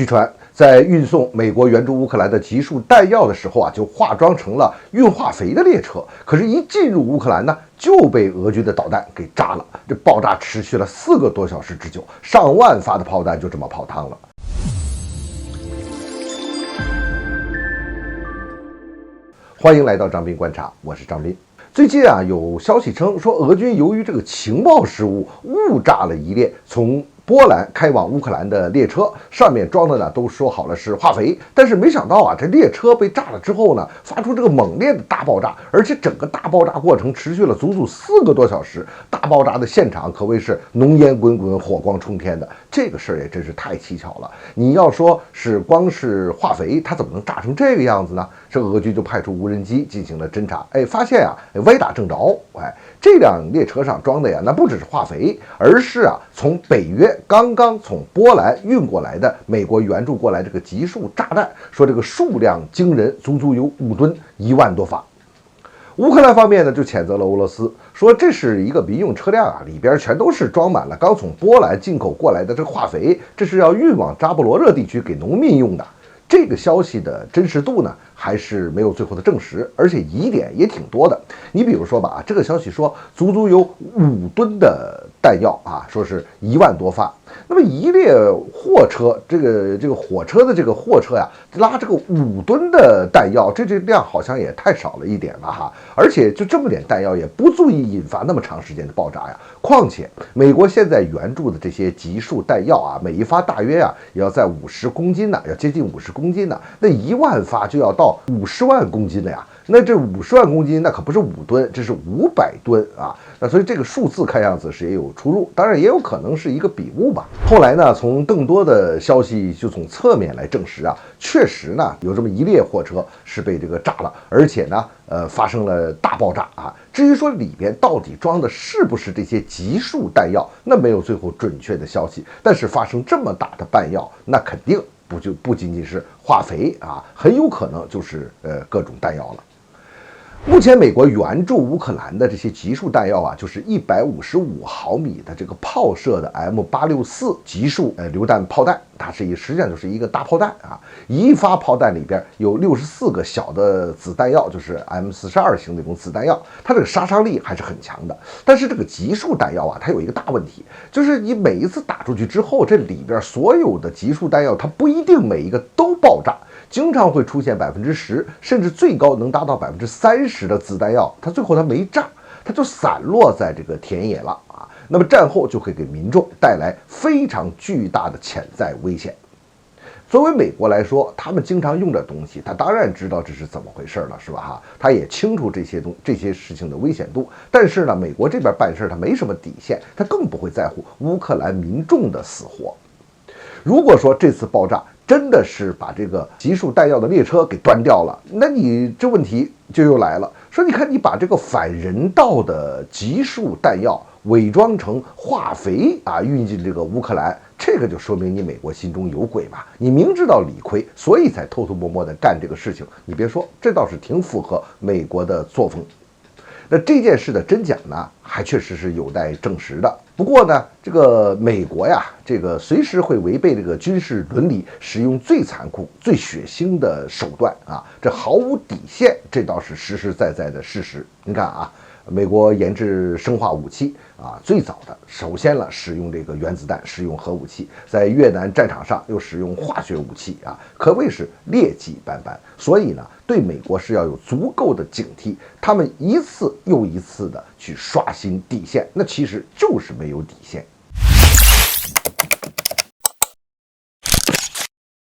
据传，在运送美国援助乌克兰的集束弹药的时候就化妆成了运化肥的列车，可是，一进入乌克兰呢，就被俄军的导弹给炸了。这爆炸持续了4个多小时之久，上万发的炮弹就这么泡汤了。欢迎来到张斌观察，我是张斌。最近有消息称说，俄军由于这个情报失误，误炸了一列从波兰开往乌克兰的列车，上面装的呢都说好了是化肥，但是没想到这列车被炸了之后呢，发出这个猛烈的大爆炸，而且整个大爆炸过程持续了足足4个多小时。大爆炸的现场可谓是浓烟滚滚，火光冲天的，这个事儿也真是太蹊跷了。你要说是光是化肥，它怎么能炸成这个样子呢？这俄军就派出无人机进行了侦查，发现歪打正着，这辆列车上装的那不只是化肥，而是从北约刚刚从波兰运过来的美国援助过来这个集束炸弹，说这个数量惊人，足足有5吨，1万多发。乌克兰方面呢就谴责了俄罗斯，说这是一个民用车辆里边全都是装满了刚从波兰进口过来的这个化肥，这是要运往扎波罗热地区给农民用的。这个消息的真实度呢，还是没有最后的证实，而且疑点也挺多的。你比如说吧，这个消息说足足有5吨的弹药说是1万多发。那么一列货车，这个火车的这个货车拉这个5吨的弹药，这量好像也太少了一点了而且就这么点弹药也不足以引发那么长时间的爆炸况且美国现在援助的这些集束弹药每一发大约也要在50公斤呢，要接近50公斤呢，那1万发就要到50万公斤了那这50万公斤那可不是5吨，这是500吨那所以这个数字看样子是也有出入，当然也有可能是一个笔误吧。后来呢，从更多的消息就从侧面来证实确实呢有这么一列货车是被这个炸了，而且呢发生了大爆炸至于说里边到底装的是不是这些集束弹药，那没有最后准确的消息，但是发生这么大的弹药，那肯定不仅仅是化肥很有可能就是各种弹药了。目前美国援助乌克兰的这些集束弹药就是155毫米的这个炮射的 M864 集束榴弹炮弹，它实际上就是一个大炮弹一发炮弹里边有64个小的子弹药，就是 M42 型那种子弹药，它这个杀伤力还是很强的。但是这个集束弹药它有一个大问题，就是你每一次打出去之后，这里边所有的集束弹药它不一定每一个都爆炸，经常会出现10%，甚至最高能达到30%的子弹药，它最后它没炸，它就散落在这个田野了那么战后就会给民众带来非常巨大的潜在危险。作为美国来说，他们经常用的东西，他当然知道这是怎么回事了，是吧他也清楚这些事情的危险度，但是呢，美国这边办事他没什么底线，他更不会在乎乌克兰民众的死活。如果说这次爆炸真的是把这个集束弹药的列车给端掉了，那你这问题就又来了，说你看你把这个反人道的集束弹药伪装成化肥运进这个乌克兰，这个就说明你美国心中有鬼嘛，你明知道理亏，所以才偷偷摸摸的干这个事情。你别说，这倒是挺符合美国的作风。那这件事的真假呢，还确实是有待证实的。不过呢，这个美国这个随时会违背这个军事伦理，使用最残酷、最血腥的手段这毫无底线，这倒是实实在在的事实。你看美国研制生化武器最早的首先使用这个原子弹，使用核武器，在越南战场上又使用化学武器可谓是劣迹斑斑。所以呢，对美国是要有足够的警惕，他们一次又一次的去刷新底线，那其实就是没有底线。